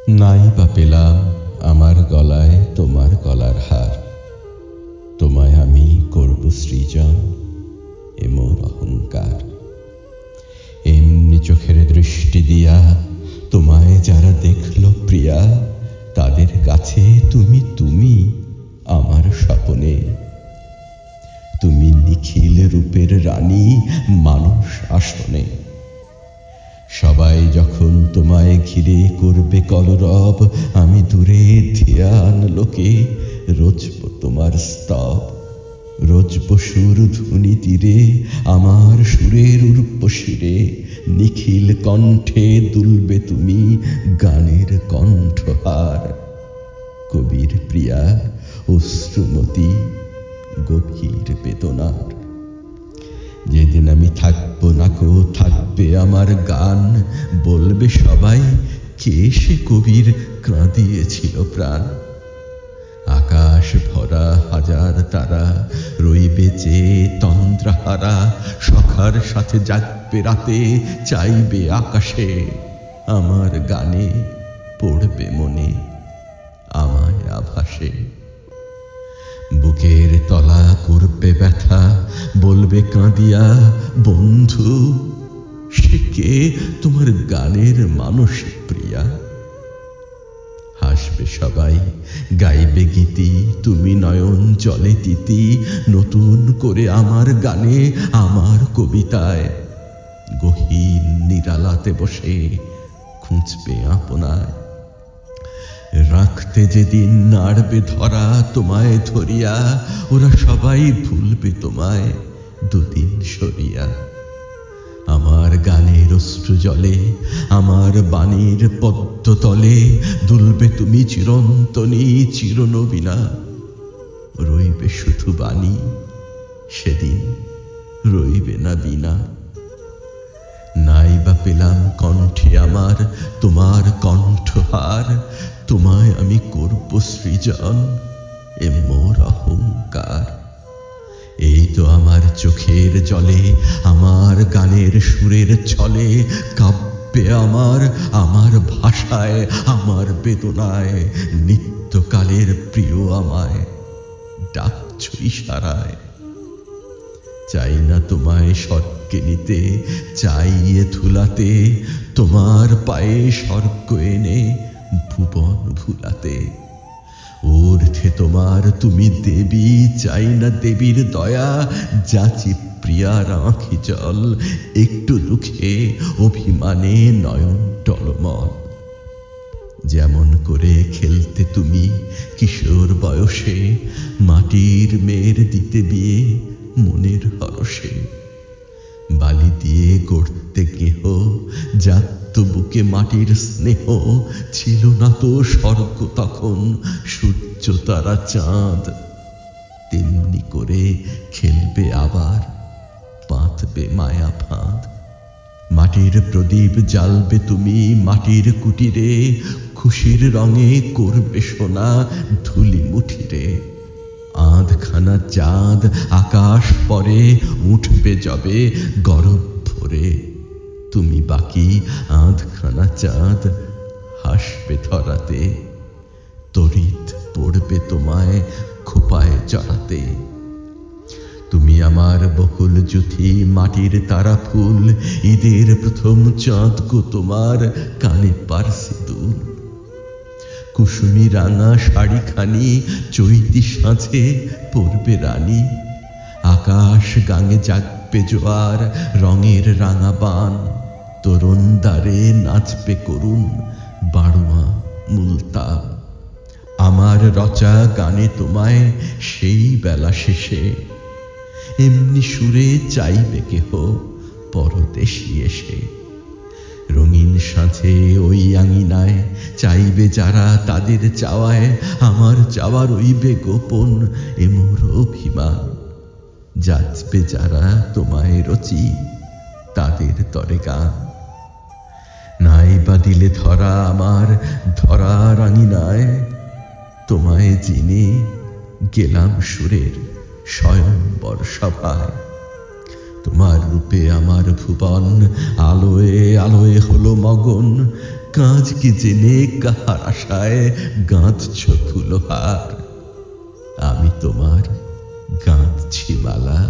নাই বা পেলাম আমার গলায় তোমার গলার হার, তোমায় আমি করব সৃজন এ মোর অহংকার। এমনি চোখের দৃষ্টি দিয়া তোমায় যারা দেখল প্রিয়া, তাদের কাছে তুমি তুমি আমার স্বপনে। তুমি নিখিল রূপের রানী মানুষ আসনে। সবাই যখন তোমায় ঘিরে করবে কলরব, আমি দূরে ধ্যান লোকে রচব তোমার স্তব। রচব সুর ধুনি তীরে আমার সুরের উর্বশিরে, নিখিল কণ্ঠে দুলবে তুমি গানের কণ্ঠহার। কবির প্রিয়া অশ্রুমতি গভীর বেদনার। যেদিন আমি থাকবো না কো থাকবে আমার গান, বলবে সবাই কে সে কবির কাঁদিয়েছিল প্রাণ। আকাশ ভরা হাজার তারা রইবে যে তন্দ্রাহারা, সখার সাথে জাগবে রাতে চাইবে আকাশে। আমার গানে পড়বে মনে আমায় আভাসে। বুকের তলা করবে ব্যথা, বলবে কাঁদিয়া বন্ধু সে কে তোমার গানের মানসিক প্রিয়া। হাসবে সবাই গাইবে গীতি, তুমি নয়ন জলে তিতি নতুন করে আমার গানে আমার কবিতায়। গহীন নিরালাতে বসে খুঁজবে আপনায়। রাখতে যেদিন নাড়বে ধরা তোমায় ধরিয়া, ওরা সবাই ভুলবে তোমায় দুদিন সরিয়া। আমার গানের অশ্রু জলে আমার বাণীর পদ্ম তলে দুলবে তুমি চিরন্তনী চিরনবীনা। রইবে শুধু বাণী সেদিন রইবে না বীণা। নাই বা পেলাম কণ্ঠে আমার তোমার কণ্ঠহার, তোমায় আমি করব সৃজন এ মোর অহংকার। এই তো আমার চোখের জলে আমার গানের সুরের ছলে কাব্যে আমার আমার ভাষায় আমার বেদনায় নিত্যকালের প্রিয় আমায় ডাকছ ইশারায়। চাই না তোমায় স্বর্গে নিতে, চাইয়ে ধুলাতে তোমার পায়ে স্বর্গ এনে ভুবন ভুলাতে। ঊর্ধ্বে তোমার তুমি দেবী, চাই না দেবীর দয়া, যাচি প্রিয়ার আঁখি জল একটু দুঃখে অভিমানে নয়ন টলমল। যেমন করে খেলতে তুমি কিশোর বয়সে, মাটির মেয়ের দিতে বিয়ে মনের হরসে। বালি দিয়ে গড়তে গেহ জাত বুকে মাটির স্নেহ, ছিল না তো স্বর্গ তখন সূর্য তারা চাঁদ। তেমনি করে খেলবে আবার পাতবে মায়া ফাঁদ। মাটির প্রদীপ জ্বালবে তুমি মাটির কুটিরে, খুশির রঙে করবে সোনা ধুলি মুঠিরে। আধখানা চাঁদ আকাশ পরে উঠবে যবে গরব ভরে, তুমি বাকি আধখানা চাঁদ হাসবে ধরাতে। তড়িৎ পড়বে তোমায় খোপায় চড়াতে। তুমি আমার বকুল জুথি মাটির তারা ফুল, ঈদের প্রথম চাঁদ গো তোমার কানে পারসি দুল। কুসুমি রাঙা শাড়িখানি চৈতি সাঁঝে পরবে রানী। আকাশ গাঙে জাগবে জোয়ার রঙের রাঙা বান, তরুণ দ্বারে নাচবে করুণ বাড়ুয়া মুলতান। আমার রচা গানে তোমায় সেই বেলা শেষে এমনি সুরে চাইবে কেহ পরদেশি এসে। রঙিন সাঁঝে ওই আঙিনায় চাইবে যারা তাদের চাওয়ায় আমার চাওয়া রইবে গোপন এ মোর অভিমান। যাচবে যারা তোমায় রচি তাদের তরে গান। নাই বা দিলে ধরা আমার ধরার আঙিনায়, তোমায় চিনে গেলাম সুরের স্বয়ংবর সভায়। তোমার রূপে আমার ভুবন আলোয় আলোয় হলো মগন। কাঁচ কি জেনে কাহার আশায় গাঁথছ ফুলহার, আমি তোমার গাঁথছি মালা।